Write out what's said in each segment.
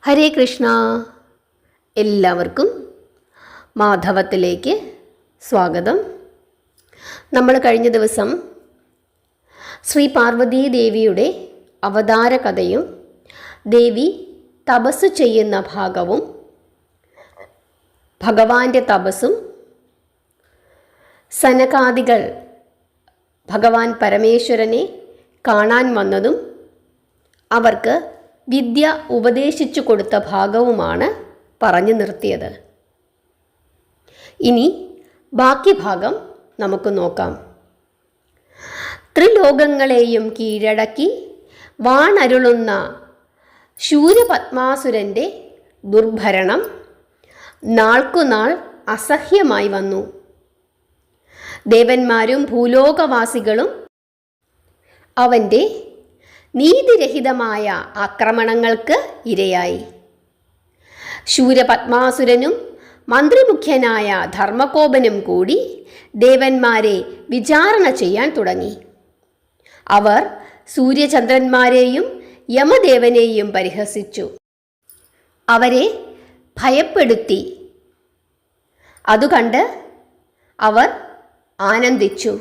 ഹരേ കൃഷ്ണ. എല്ലാവർക്കും മാധവത്തിലേക്ക് സ്വാഗതം. നമ്മൾ കഴിഞ്ഞ ദിവസം ശ്രീ പാർവതീ ദേവിയുടെ അവതാര കഥയും ദേവി തപസ് ചെയ്യുന്ന ഭാഗവും ഭഗവാന്റെ തപസ്സും സനകാദികൾ ഭഗവാൻ പരമേശ്വരനെ കാണാൻ വന്നതും അവർക്ക് വിദ്യ ഉപദേശിച്ചു കൊടുത്ത ഭാഗവുമാണ് പറഞ്ഞു നിർത്തിയത്. ഇനി ബാക്കി ഭാഗം നമുക്ക് നോക്കാം. ത്രിലോകങ്ങളെയും കീഴടക്കി വാണരുളുന്ന ശൂരപത്മാസുരൻ്റെ ദുർഭരണം നാൾക്കുനാൾ അസഹ്യമായി വന്നു. ദേവന്മാരും ഭൂലോകവാസികളും അവൻ്റെ നീതിരഹിതമായ ആക്രമണങ്ങൾക്ക് ഇരയായി. ശൂരപത്മാസുരനും മന്ത്രിമുഖ്യനായ ധർമ്മകോപനും കൂടി ദേവന്മാരെ വിചാരണ ചെയ്യാൻ തുടങ്ങി. അവർ സൂര്യചന്ദ്രന്മാരെയും യമദേവനെയും പരിഹസിച്ചു, അവരെ ഭയപ്പെടുത്തി. അതുകണ്ട് അവർ ആനന്ദിച്ചു.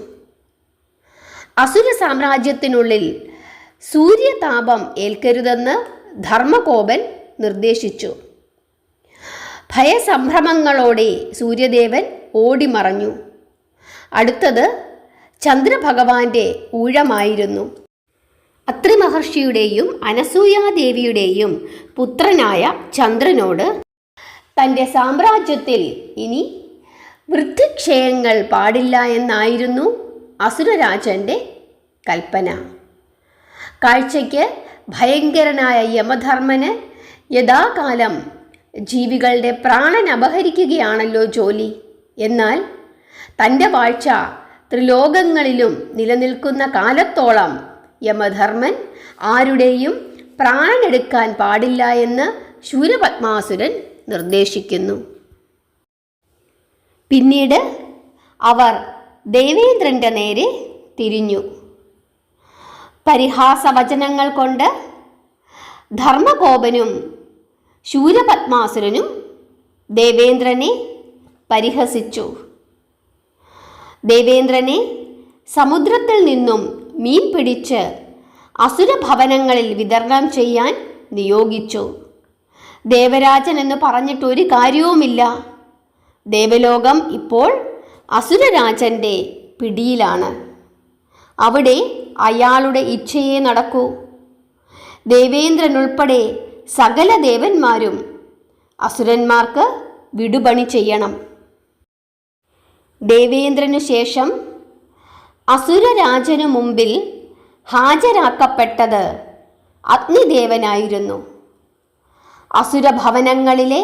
അസുര സാമ്രാജ്യത്തിനുള്ളിൽ സൂര്യതാപം ഏൽക്കരുതെന്ന് ധർമ്മകോപൻ നിർദ്ദേശിച്ചു. ഭയസംഭ്രമങ്ങളോടെ സൂര്യദേവൻ ഓടിമറഞ്ഞു. അടുത്തത് ചന്ദ്രഭഗവാന്റെ ഊഴമായിരുന്നു. അത്രി മഹർഷിയുടെയും അനസൂയാദേവിയുടെയും പുത്രനായ ചന്ദ്രനോട് തൻ്റെ സാമ്രാജ്യത്തിൽ ഇനി വൃദ്ധിക്ഷയങ്ങൾ പാടില്ല എന്നായിരുന്നു അസുരരാജൻ്റെ കൽപ്പന. കാഴ്ചയ്ക്ക് ഭയങ്കരനായ യമധർമ്മന് യഥാകാലം ജീവികളുടെ പ്രാണൻ അപഹരിക്കുകയാണല്ലോ ജോലി. എന്നാൽ തൻ്റെ വാഴ്ച ത്രിലോകങ്ങളിലും നിലനിൽക്കുന്ന കാലത്തോളം യമധർമ്മൻ ആരുടെയും പ്രാണനെടുക്കാൻ പാടില്ല എന്ന് ശൂരപത്മാസുരൻ നിർദ്ദേശിക്കുന്നു. പിന്നീട് അവർ ദേവേന്ദ്രൻ്റെ നേരെ തിരിഞ്ഞു. പരിഹാസവചനങ്ങൾ കൊണ്ട് ധർമ്മകോപനും ശൂരപത്മാസുരനും ദേവേന്ദ്രനെ പരിഹസിച്ചു. ദേവേന്ദ്രനെ സമുദ്രത്തിൽ നിന്നും മീൻ പിടിച്ച് അസുരഭവനങ്ങളിൽ വിതരണം ചെയ്യാൻ നിയോഗിച്ചു. ദേവരാജൻ എന്ന് പറഞ്ഞിട്ടൊരു കാര്യവുമില്ല. ദേവലോകം ഇപ്പോൾ അസുരരാജൻ്റെ പിടിയിലാണ്. അവിടെ അയാളുടെ ഇച്ഛയെ നടക്കൂ. ദേവേന്ദ്രനുൾപ്പെടെ സകല ദേവന്മാരും അസുരന്മാർക്ക് വിടുപണി ചെയ്യണം. ദേവേന്ദ്രനു ശേഷം അസുരരാജനു മുമ്പിൽ ഹാജരാക്കപ്പെട്ടത് അഗ്നിദേവനായിരുന്നു. അസുരഭവനങ്ങളിലെ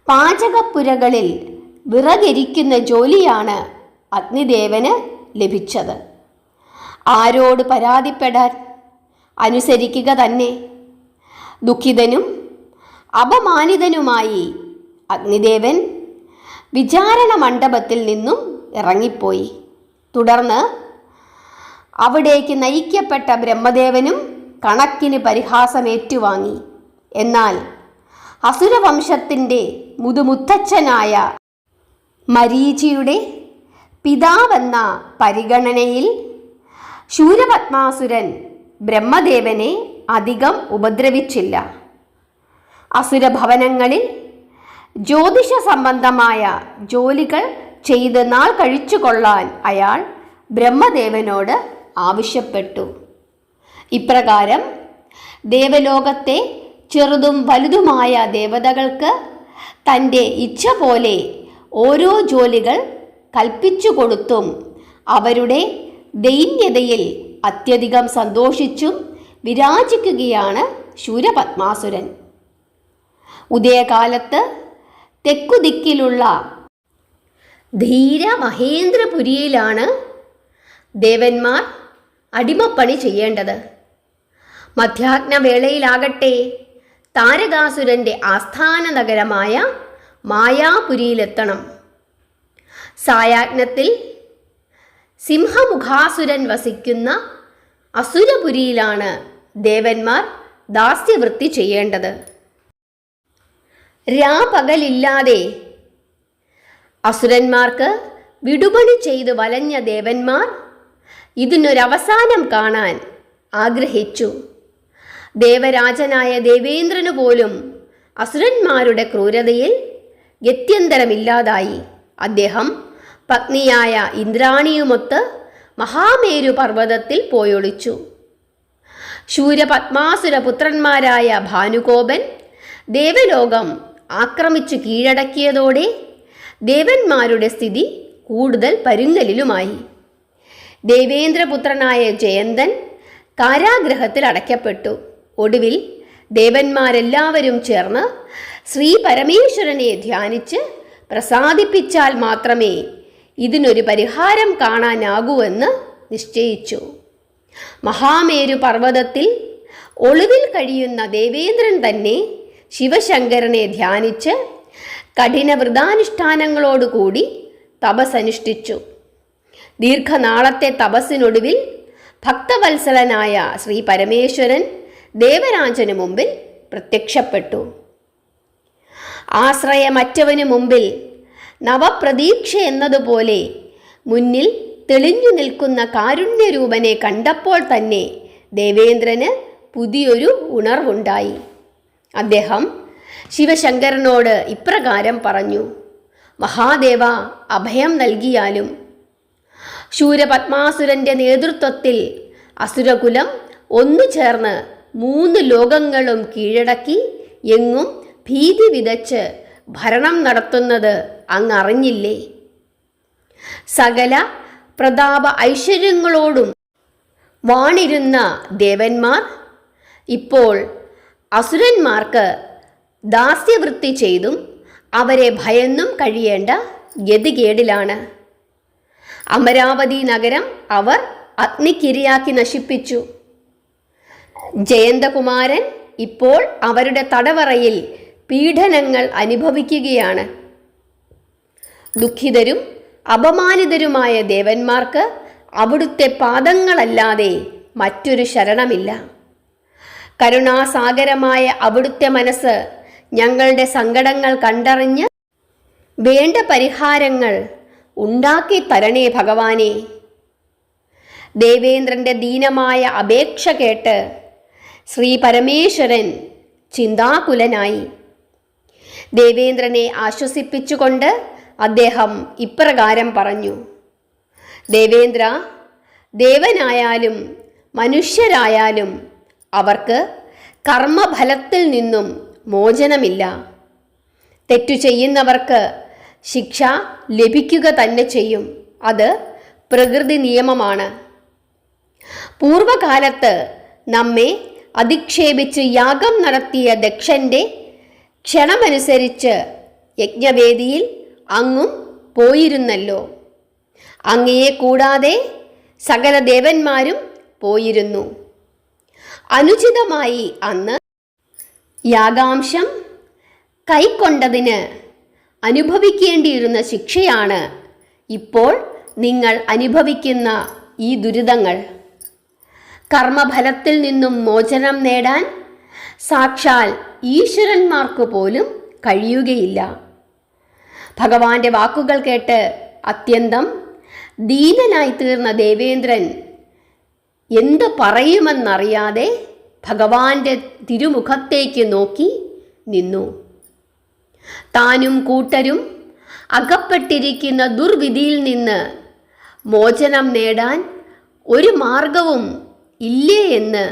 പാചകപ്പുരകളിൽ വിറകരിക്കുന്ന ജോലിയാണ് അഗ്നിദേവന് ലഭിച്ചത്. ആരോട് പരാതിപ്പെടാൻ? അനുസരിക്കുക തന്നെ. ദുഃഖിതനും അപമാനിതനുമായി അഗ്നിദേവൻ വിചാരണ മണ്ഡപത്തിൽ നിന്നും ഇറങ്ങിപ്പോയി. തുടർന്ന് അവിടേക്ക് നയിക്കപ്പെട്ട ബ്രഹ്മദേവനും കണക്കിന് പരിഹാസമേറ്റുവാങ്ങി. എന്നാൽ അസുരവംശത്തിൻ്റെ മുതുമുത്തച്ഛനായ മരീചിയുടെ പിതാവെന്ന പരിഗണനയിൽ ശൂരപത്മാസുരൻ ബ്രഹ്മദേവനെ അധികം ഉപദ്രവിച്ചില്ല. അസുരഭവനങ്ങളിൽ ജ്യോതിഷ സംബന്ധമായ ജോലികൾ ചെയ്ത് നാൾ കഴിച്ചുകൊള്ളാൻ അയാൾ ബ്രഹ്മദേവനോട് ആവശ്യപ്പെട്ടു. ഇപ്രകാരം ദേവലോകത്തെ ചെറുതും വലുതുമായ ദേവതകൾക്ക് തൻ്റെ ഇച്ഛ പോലെ ഓരോ ജോലികൾ കൽപ്പിച്ചു കൊടുത്തും അവരുടെ ദൈന്യതയിൽ അത്യധികം സന്തോഷിച്ചും വിരാജിക്കുകയാണ് ശൂരപത്മാസുരൻ. ഉദയകാലത്ത് തെക്കുദിക്കിലുള്ള ധീര മഹേന്ദ്രപുരിയിലാണ് ദേവന്മാർ അടിമപ്പണി ചെയ്യേണ്ടത്. മധ്യാഹ്നവേളയിലാകട്ടെ താരകാസുരൻ്റെ ആസ്ഥാന നഗരമായ മായാപുരിയിലെത്തണം. സായാഹ്നത്തിൽ സിംഹമുഖാസുരൻ വസിക്കുന്ന അസുരപുരിയിലാണ് ദേവന്മാർ ദാസ്യവൃത്തി ചെയ്യേണ്ടത്. രാപകലില്ലാതെ അസുരന്മാർക്ക് വിടുപണി ചെയ്ത് വലഞ്ഞ ദേവന്മാർ ഇതിനൊരവസാനം കാണാൻ ആഗ്രഹിച്ചു. ദേവരാജനായ ദേവേന്ദ്രനു പോലും അസുരന്മാരുടെ ക്രൂരതയിൽ ഗത്യന്തരമില്ലാതായി. അദ്ദേഹം പത്നിയായ ഇന്ദ്രാണിയുമൊത്ത് മഹാമേരു പർവ്വതത്തിൽ പോയൊളിച്ചു. ശൂരപത്മാസുര പുത്രന്മാരായ ഭാനുകോപൻ ദേവലോകം ആക്രമിച്ചു കീഴടക്കിയതോടെ ദേവന്മാരുടെ സ്ഥിതി കൂടുതൽ പരുങ്ങലിലുമായി. ദേവേന്ദ്രപുത്രനായ ജയന്തൻ കാരാഗൃഹത്തിൽ അടയ്ക്കപ്പെട്ടു. ഒടുവിൽ ദേവന്മാരെല്ലാവരും ചേർന്ന് ശ്രീ പരമേശ്വരനെ ധ്യാനിച്ച് പ്രസാദിപ്പിച്ചാൽ മാത്രമേ ഇതിനൊരു പരിഹാരം കാണാനാകൂവെന്ന് നിശ്ചയിച്ചു. മഹാമേരു പർവ്വതത്തിൽ ഒളിവിൽ കഴിയുന്ന ദേവേന്ദ്രൻ തന്നെ ശിവശങ്കരനെ ധ്യാനിച്ച് കഠിന വ്രതാനുഷ്ഠാനങ്ങളോടുകൂടി തപസ്സനുഷ്ഠിച്ചു. ദീർഘനാളത്തെ തപസ്സിനൊടുവിൽ ഭക്തവത്സലനായ ശ്രീ പരമേശ്വരൻ ദേവരാജന് മുമ്പിൽ പ്രത്യക്ഷപ്പെട്ടു. ആശ്രയമറ്റവന് മുമ്പിൽ നവപ്രതീക്ഷ എന്നതുപോലെ മുന്നിൽ തെളിഞ്ഞു നിൽക്കുന്ന കാരുണ്യരൂപനെ കണ്ടപ്പോൾ തന്നെ ദേവേന്ദ്രന് പുതിയൊരു ഉണർവുണ്ടായി. അദ്ദേഹം ശിവശങ്കരനോട് ഇപ്രകാരം പറഞ്ഞു: മഹാദേവ, അഭയം നൽകിയാലും. ശൂരപത്മാസുരന്റെ നേതൃത്വത്തിൽ അസുരകുലം ഒന്നു ചേർന്ന് 3 ലോകങ്ങളും കീഴടക്കി എങ്ങും ഭീതി വിതച്ച് ഭരണം നടത്തുന്നത് അങ്ങറിഞ്ഞില്ലേ? സകല പ്രതാപ ഐശ്വര്യങ്ങളോടും വാണിരുന്ന ദേവന്മാർ ഇപ്പോൾ അസുരന്മാർക്ക് ദാസ്യവൃത്തി ചെയ്തും അവരെ ഭയന്നും കഴിയേണ്ട ഗതികേടിലാണ്. അമരാവതി നഗരം അവർ അഗ്നിക്കിരയാക്കി നശിപ്പിച്ചു. ജയന്തകുമാരൻ ഇപ്പോൾ അവരുടെ തടവറയിൽ പീഡനങ്ങൾ അനുഭവിക്കുകയാണ്. ദുഃഖിതരും അപമാനിതരുമായ ദേവന്മാർക്ക് അവിടുത്തെ പാദങ്ങളല്ലാതെ മറ്റൊരു ശരണമില്ല. കരുണാസാഗരമായ അവിടുത്തെ മനസ്സ് ഞങ്ങളുടെ സങ്കടങ്ങൾ കണ്ടറിഞ്ഞ് വേണ്ട പരിഹാരങ്ങൾ ഉണ്ടാക്കി തരണേ ഭഗവാനെ. ദേവേന്ദ്രന്റെ ദീനമായ അപേക്ഷ കേട്ട് ശ്രീ പരമേശ്വരൻ ചിന്താകുലനായി. ദേവേന്ദ്രനെ ആശ്വസിപ്പിച്ചുകൊണ്ട് അദ്ദേഹം ഇപ്രകാരം പറഞ്ഞു: ദേവേന്ദ്ര, ദേവനായാലും മനുഷ്യരായാലും അവർക്ക് കർമ്മഫലത്തിൽ നിന്നും മോചനമില്ല. തെറ്റു ചെയ്യുന്നവർക്ക് ശിക്ഷ ലഭിക്കുക തന്നെ ചെയ്യും. അത് പ്രകൃതി നിയമമാണ്. പൂർവകാലത്ത് നമ്മെ അധിക്ഷേപിച്ച് യാഗം നടത്തിയ ദക്ഷന്റെ ക്ഷണമനുസരിച്ച് യജ്ഞവേദിയിൽ അങ്ങും പോയിരുന്നല്ലോ. അങ്ങയെ കൂടാതെ സകല ദേവന്മാരും പോയിരുന്നു. അനുചിതമായി അന്ന് യാഗാംശം കൈക്കൊണ്ടതിന് അനുഭവിക്കേണ്ടിയിരുന്ന ശിക്ഷയാണ് ഇപ്പോൾ നിങ്ങൾ അനുഭവിക്കുന്ന ഈ ദുരിതങ്ങൾ. കർമ്മഫലത്തിൽ നിന്നും മോചനം നേടാൻ സാക്ഷാൽ ഈശ്വരന്മാർക്ക് പോലും കഴിയുകയില്ല. ഭഗവാന്റെ വാക്കുകൾ കേട്ട് അത്യന്തം ദീനനായി തീർന്ന ദേവേന്ദ്രൻ എന്തു പറയുമെന്നറിയാതെ ഭഗവാന്റെ തിരുമുഖത്തേക്ക് നോക്കി നിന്നു. താനും കൂട്ടരും അകപ്പെട്ടിരിക്കുന്ന ദുർവിധിയിൽ നിന്ന് മോചനം നേടാൻ ഒരു മാർഗവും ഇല്ലേ എന്ന്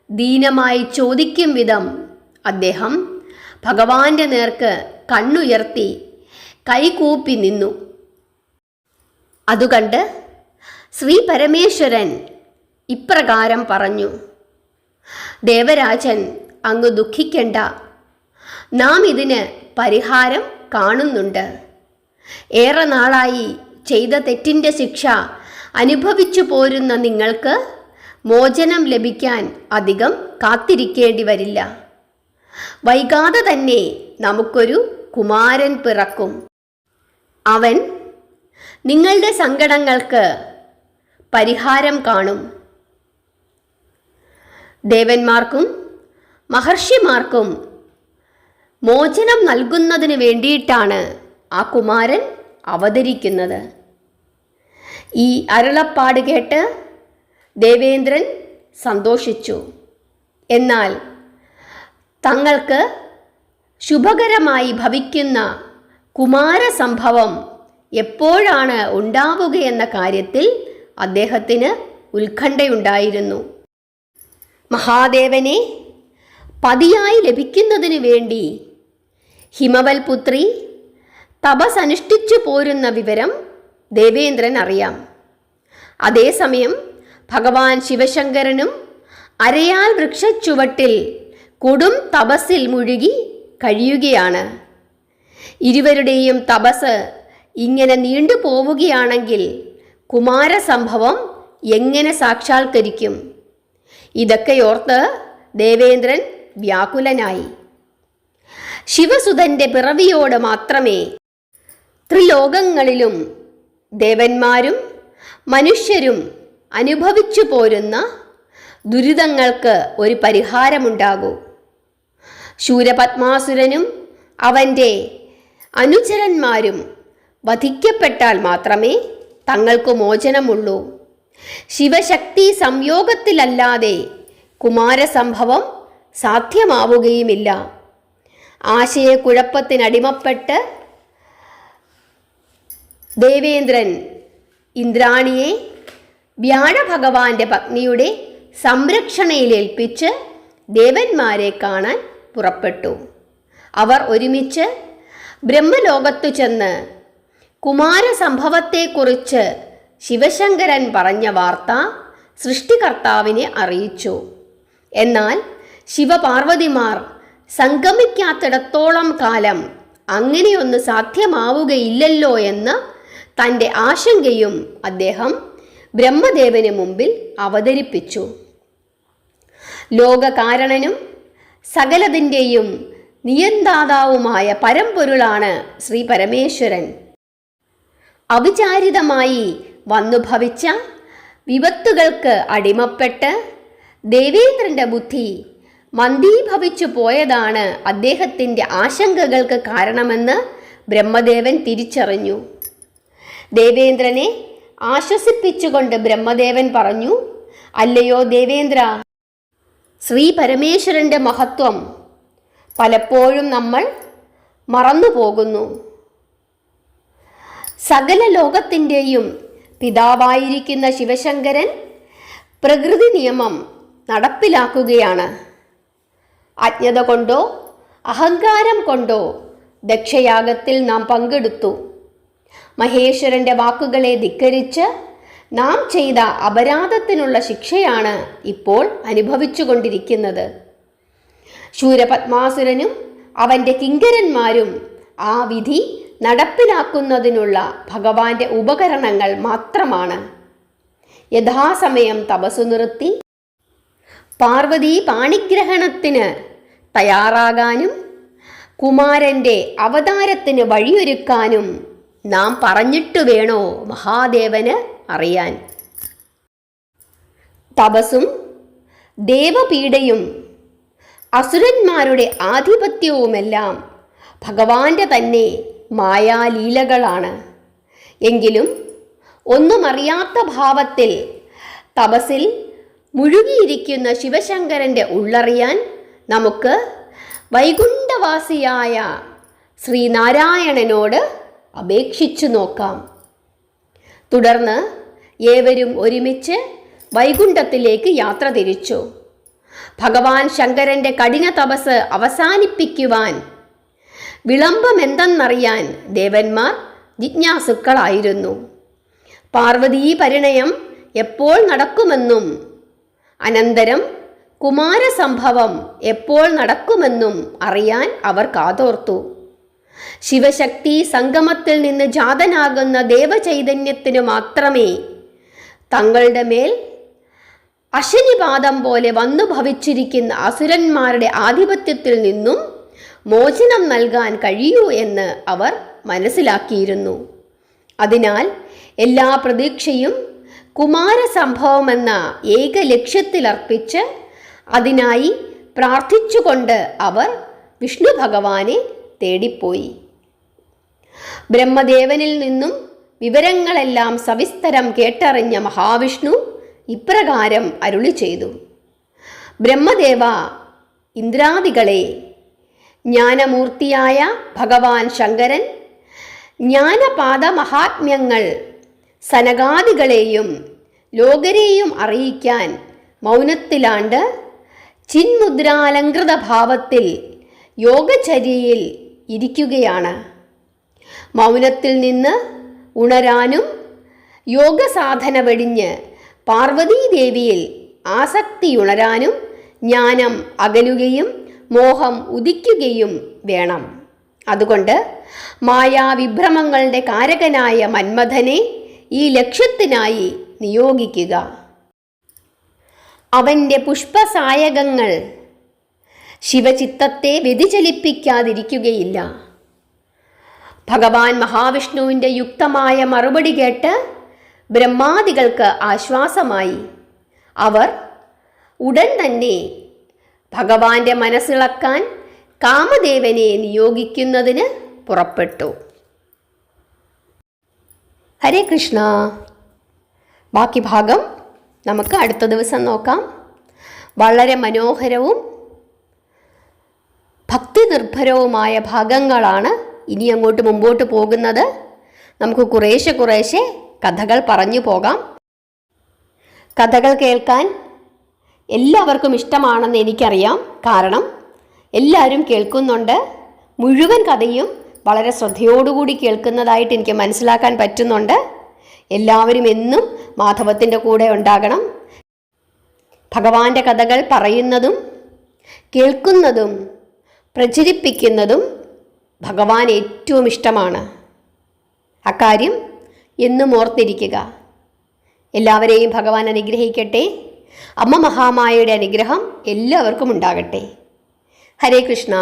ദീനമായി ചോദിക്കും വിധം അദ്ദേഹം ഭഗവാന്റെ നേർക്ക് കണ്ണുയർത്തി കൈകൂപ്പി നിന്നു. അതുകണ്ട് ശ്രീ പരമേശ്വരൻ ഇപ്രകാരം പറഞ്ഞു: ദേവരാജൻ, അങ്ങ് ദുഃഖിക്കണ്ട. നാം ഇതിന് പരിഹാരം കാണുന്നുണ്ട്. ഏറെ നാളായി ചെയ്ത തെറ്റിൻ്റെ ശിക്ഷ അനുഭവിച്ചു പോരുന്ന നിങ്ങൾക്ക് മോചനം ലഭിക്കാൻ അധികം കാത്തിരിക്കേണ്ടി വരില്ല. വൈകാതെ തന്നെ നമുക്കൊരു കുമാരൻ പിറക്കും. അവൻ നിങ്ങളുടെ സങ്കടങ്ങൾക്ക് പരിഹാരം കാണും. ദേവന്മാർക്കും മഹർഷിമാർക്കും മോചനം നൽകുന്നതിന് വേണ്ടിയിട്ടാണ് ആ കുമാരൻ അവതരിക്കുന്നത്. ഈ അരുളപ്പാട് കേട്ട് ദേവേന്ദ്രൻ സന്തോഷിച്ചു. എന്നാൽ തങ്ങൾക്ക് ശുഭകരമായി ഭവിക്കുന്ന കുമാരസംഭവം എപ്പോഴാണ് ഉണ്ടാവുകയെന്ന കാര്യത്തിൽ അദ്ദേഹത്തിന് ഉത്കണ്ഠയുണ്ടായിരുന്നു. മഹാദേവനെ പതിയായി ലഭിക്കുന്നതിന് വേണ്ടി ഹിമവൽ പുത്രി തപസ്സനുഷ്ഠിച്ചു പോരുന്ന വിവരം ദേവേന്ദ്രൻ അറിയാം. അതേസമയം ഭഗവാൻ ശിവശങ്കരനും അരയാൽ വൃക്ഷച്ചുവട്ടിൽ കൊടും തപസ്സിൽ മുഴുകി കഴിയുകയാണ്. ഇരുവരുടെയും തപസ് ഇങ്ങനെ നീണ്ടുപോവുകയാണെങ്കിൽ കുമാരസംഭവം എങ്ങനെ സാക്ഷാത്കരിക്കും? ഇതൊക്കെയോർത്ത് ദേവേന്ദ്രൻ വ്യാകുലനായി. ശിവസുതന്റെ പിറവിയോട് മാത്രമേ ത്രിലോകങ്ങളിലും ദേവന്മാരും മനുഷ്യരും അനുഭവിച്ചു പോരുന്ന ദുരിതങ്ങൾക്ക് ഒരു പരിഹാരമുണ്ടാകൂ. ശൂരപത്മാസുരനും അവൻ്റെ അനുചരന്മാരും വധിക്കപ്പെട്ടാൽ മാത്രമേ തങ്ങൾക്ക് മോചനമുള്ളൂ. ശിവശക്തി സംയോഗത്തിലല്ലാതെ കുമാരസംഭവം സാധ്യമാവുകയുമില്ല. ആശയക്കുഴപ്പത്തിനടിമപ്പെട്ട് ദേവേന്ദ്രൻ ഇന്ദ്രാണിയെ വ്യാഴഭഗവാന്റെ പത്നിയുടെ സംരക്ഷണയിലേൽപ്പിച്ച് ദേവന്മാരെ കാണാൻ പുറപ്പെട്ടു. അവർ ഒരുമിച്ച് ബ്രഹ്മലോകത്തു ചെന്ന് കുമാരസംഭവത്തെക്കുറിച്ച് ശിവശങ്കരൻ പറഞ്ഞ വാർത്ത സൃഷ്ടികർത്താവിനെ അറിയിച്ചു. എന്നാൽ ശിവപാർവതിമാർ സംഗമിക്കാത്തിടത്തോളം കാലം അങ്ങനെയൊന്ന് സാധ്യമാവുകയില്ലല്ലോ എന്ന് തൻ്റെ ആശങ്കയും അദ്ദേഹം ബ്രഹ്മദേവന് മുമ്പിൽ അവതരിപ്പിച്ചു. ലോകകാരണനും സകലതിൻ്റെയും നിയന്താതാവുമായ പരമ്പൊരുളാണ് ശ്രീ പരമേശ്വരൻ. അവിചാരിതമായി വന്നുഭവിച്ച വിപത്തുകൾക്ക് അടിമപ്പെട്ട് ദേവേന്ദ്രൻ്റെ ബുദ്ധി മന്ദീഭവിച്ചു പോയതാണ് അദ്ദേഹത്തിൻ്റെ ആശങ്കകൾക്ക് കാരണമെന്ന് ബ്രഹ്മദേവൻ തിരിച്ചറിഞ്ഞു. ദേവേന്ദ്രനെ ആശ്വസിപ്പിച്ചുകൊണ്ട് ബ്രഹ്മദേവൻ പറഞ്ഞു, അല്ലയോ ദേവേന്ദ്ര, ശ്രീ പരമേശ്വരൻ്റെ മഹത്വം പലപ്പോഴും നമ്മൾ മറന്നുപോകുന്നു. സകല ലോകത്തിൻ്റെയും പിതാവായിരിക്കുന്ന ശിവശങ്കരൻ പ്രകൃതി നിയമം നടപ്പിലാക്കുകയാണ്. അജ്ഞത കൊണ്ടോ അഹങ്കാരം കൊണ്ടോ ദക്ഷയാഗത്തിൽ നാം പങ്കെടുത്തു. മഹേശ്വരൻ്റെ വാക്കുകളെ ധിക്കരിച്ച് നാം ചെയ്ത അപരാധത്തിനുള്ള ശിക്ഷയാണ് ഇപ്പോൾ അനുഭവിച്ചുകൊണ്ടിരിക്കുന്നത്. ശൂരപത്മാസുരനും അവൻ്റെ കിങ്കരന്മാരും ആ വിധി നടപ്പിലാക്കുന്നതിനുള്ള ഭഗവാന്റെ ഉപകരണങ്ങൾ മാത്രമാണ്. യഥാസമയം തപസ്സു നിർത്തി പാർവതി പാണിഗ്രഹണത്തിന് തയ്യാറാകാനും കുമാരൻ്റെ അവതാരത്തിന് വഴിയൊരുക്കാനും നാം പറഞ്ഞിട്ട് വേണോ മഹാദേവന് അറിയാൻ. തപസ്സും ദേവപീഡയും അസുരന്മാരുടെ ആധിപത്യവുമെല്ലാം ഭഗവാന്റെ തന്നെ മായാലീലകളാണ്. എങ്കിലും ഒന്നുമറിയാത്ത ഭാവത്തിൽ തപസ്സിൽ മുഴുകിയിരിക്കുന്ന ശിവശങ്കരൻ്റെ ഉള്ളറിയാൻ നമുക്ക് വൈകുണ്ഠവാസിയായ ശ്രീനാരായണനോട് അപേക്ഷിച്ചു നോക്കാം. തുടർന്ന് ഏവരും ഒരുമിച്ച് വൈകുണ്ഠത്തിലേക്ക് യാത്ര തിരിച്ചു. ഭഗവാൻ ശങ്കരൻ്റെ കഠിന തപസ് അവസാനിപ്പിക്കുവാൻ വിളംബമെന്തെന്നറിയാൻ ദേവന്മാർ ജിജ്ഞാസുക്കളായിരുന്നു. പാർവതീ പരിണയം എപ്പോൾ നടക്കുമെന്നും അനന്തരം കുമാരസംഭവം എപ്പോൾ നടക്കുമെന്നും അറിയാൻ അവർ കാതോർത്തു. ശിവശക്തി സംഗമത്തിൽ നിന്ന് ജാതനാകുന്ന ദേവചൈതന്യത്തിനു മാത്രമേ തങ്ങളുടെ മേൽ അശനിപാതം പോലെ വന്നു ഭവിച്ചിരിക്കുന്ന അസുരന്മാരുടെ ആധിപത്യത്തിൽ നിന്നും മോചനം നൽകാൻ കഴിയൂ എന്ന് അവർ മനസ്സിലാക്കിയിരുന്നു. അതിനാൽ എല്ലാ പ്രതീക്ഷയും കുമാരസംഭവമെന്ന ഏക ലക്ഷ്യത്തിലർപ്പിച്ച് അതിനായി പ്രാർത്ഥിച്ചുകൊണ്ട് അവർ വിഷ്ണു ഭഗവാനെ തേടിപ്പോയി. ബ്രഹ്മദേവനിൽ നിന്നും വിവരങ്ങളെല്ലാം സവിസ്തരം കേട്ടറിഞ്ഞ മഹാവിഷ്ണു ഇപ്രകാരം അരുളി ചെയ്തു: ബ്രഹ്മദേവ, ഇന്ദ്രാദികളെ, ജ്ഞാനമൂർത്തിയായ ഭഗവാൻ ശങ്കരൻ ജ്ഞാനപാദ മഹാത്മ്യങ്ങൾ സനകാദികളെയും ലോകരെയും അറിയിക്കാൻ മൗനത്തിലാണ്ട് ചിന്മുദ്രാലങ്കൃത ഭാവത്തിൽ യോഗചര്യയിൽ ഇരിക്കുകയാണ്. മൗനത്തിൽ നിന്ന് ഉണരാനും യോഗസാധന വെടിഞ്ഞ് പാർവതീദേവിയിൽ ആസക്തിയുണരാനും ജ്ഞാനം അകലുകയും മോഹം ഉദിക്കുകയും വേണം. അതുകൊണ്ട് മായാവിഭ്രമങ്ങളുടെ കാരകനായ മന്മഥനെ ഈ ലക്ഷ്യത്തിനായി നിയോഗിക്കുക. അവൻ്റെ പുഷ്പസായകങ്ങൾ ശിവചിത്തത്തെ വ്യതിചലിപ്പിക്കാതിരിക്കുകയില്ല. ഭഗവാൻ മഹാവിഷ്ണുവിൻ്റെ യുക്തമായ മറുപടി കേട്ട് ബ്രഹ്മാദികൾക്ക് ആശ്വാസമായി. അവർ ഉടൻ തന്നെ ഭഗവാന്റെ മനസ്സിളക്കാൻ കാമദേവനെ നിയോഗിക്കുന്നതിന് പുറപ്പെട്ടു. ഹരേ കൃഷ്ണ. ബാക്കി ഭാഗം നമുക്ക് അടുത്ത ദിവസം നോക്കാം. വളരെ മനോഹരവും ഭക്തി നിർഭരവുമായ ഭാഗങ്ങളാണ് ഇനി അങ്ങോട്ട് മുമ്പോട്ട് പോകുന്നത്. നമുക്ക് കുറേശ്ശെ കഥകൾ പറഞ്ഞു പോകാം. കഥകൾ കേൾക്കാൻ എല്ലാവർക്കും ഇഷ്ടമാണെന്ന് എനിക്കറിയാം. കാരണം എല്ലാവരും കേൾക്കുന്നുണ്ട്. മുഴുവൻ കഥയും വളരെ ശ്രദ്ധയോടുകൂടി കേൾക്കുന്നതായിട്ട് എനിക്ക് മനസ്സിലാക്കാൻ പറ്റുന്നുണ്ട്. എല്ലാവരും എന്നും മാധവത്തിൻ്റെ കൂടെ ഉണ്ടാകണം. ഭഗവാന്റെ കഥകൾ പറയുന്നതും കേൾക്കുന്നതും പ്രചരിപ്പിക്കുന്നതും ഭഗവാൻ ഏറ്റവും ഇഷ്ടമാണ്. അക്കാര്യം എന്നും ഓർത്തിരിക്കുക. എല്ലാവരെയും ഭഗവാൻ അനുഗ്രഹിക്കട്ടെ. അമ്മ മഹാമായയുടെ അനുഗ്രഹം എല്ലാവർക്കും ഉണ്ടാകട്ടെ. ഹരേ കൃഷ്ണ.